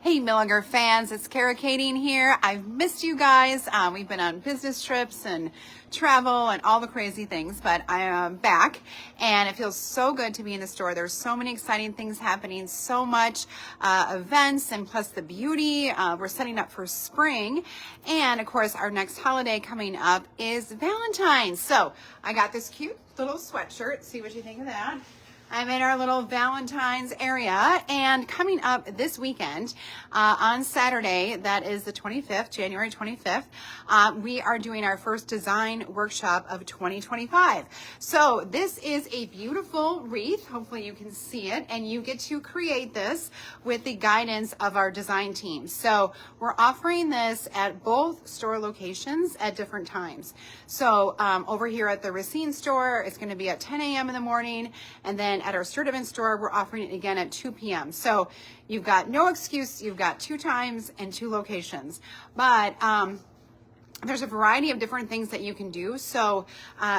Hey Milaeger fans, it's Kara Kading here. I've missed you guys. We've been on business trips and travel and all the crazy things, but I am back and it feels so good to be in the store. There's so many exciting things happening, so much events, and plus the beauty. We're setting up for spring, and of course our next holiday coming up is Valentine's. So I got this cute little sweatshirt. See what you think of that. I'm in our little Valentine's area, and coming up this weekend on Saturday, that is the 25th, January 25th, we are doing our first design workshop of 2025. So this is a beautiful wreath. Hopefully you can see it, and you get to create this with the guidance of our design team. So we're offering this at both store locations at different times. So over here at the Racine store, it's going to be at 10 a.m. in the morning, and then at our Sturtevant store, we're offering it again at 2 p.m. So you've got no excuse. You've got 2 times and 2 locations. But there's a variety of different things that you can do. So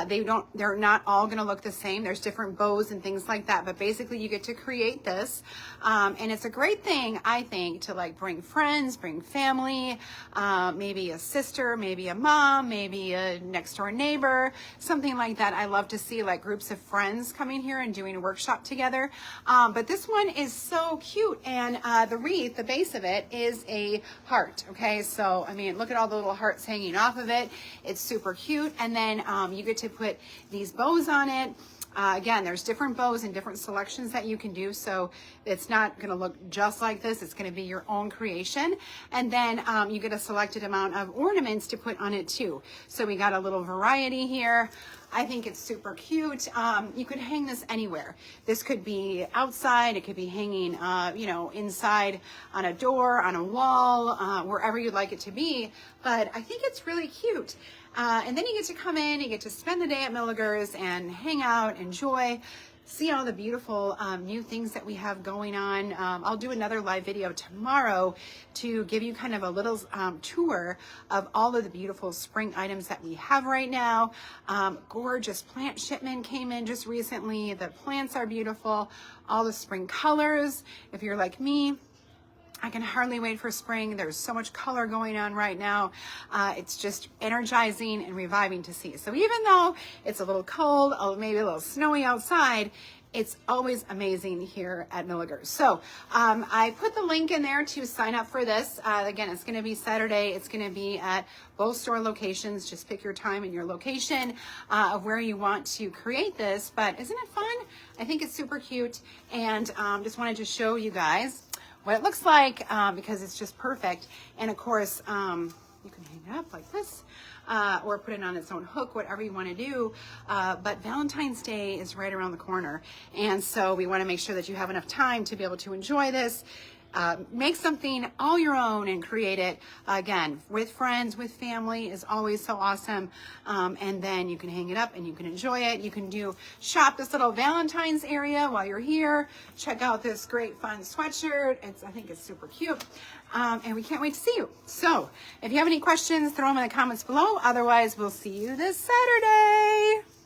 they're not all going to look the same. There's different bows and things like that. But basically you get to create this. And it's a great thing, I think, to like bring friends, bring family, maybe a sister, maybe a mom, maybe a next door neighbor, something like that. I love to see like groups of friends coming here and doing a workshop together. But this one is so cute. And the wreath, the base of it is a heart. Okay. So, I mean, look at all the little hearts hanging off of it. It's super cute. And then you get to put these bows on it. Again, there's different bows and different selections that you can do. So it's not going to look just like this. It's going to be your own creation. And then you get a selected amount of ornaments to put on it too. So we got a little variety here. I think it's super cute. You could hang this anywhere. This could be outside. It could be hanging, inside on a door, on a wall, wherever you'd like it to be. But I think it's really cute. And then you get to come in, you get to spend the day at Milaeger's and hang out, enjoy, see all the beautiful new things that we have going on. I'll do another live video tomorrow to give you kind of a little tour of all of the beautiful spring items that we have right now. Gorgeous plant shipment came in just recently. The plants are beautiful. All the spring colors. If you're like me, I can hardly wait for spring. There's so much color going on right now. It's just energizing and reviving to see. So even though it's a little cold, maybe a little snowy outside, it's always amazing here at Milaeger's. So I put the link in there to sign up for this. Again, it's going to be Saturday. It's going to be at both store locations. Just pick your time and your location of where you want to create this. But isn't it fun? I think it's super cute, and just wanted to show you guys what it looks like because it's just perfect. And of course, you can hang it up like this or put it on its own hook, whatever you want to do. But Valentine's Day is right around the corner. And so we want to make sure that you have enough time to be able to enjoy this. Make something all your own and create it again with friends, with family is always so awesome. And then you can hang it up and you can enjoy it. You can shop this little Valentine's area while you're here. Check out this great fun sweatshirt. I think it's super cute. And we can't wait to see you. So if you have any questions, throw them in the comments below. Otherwise, we'll see you this Saturday.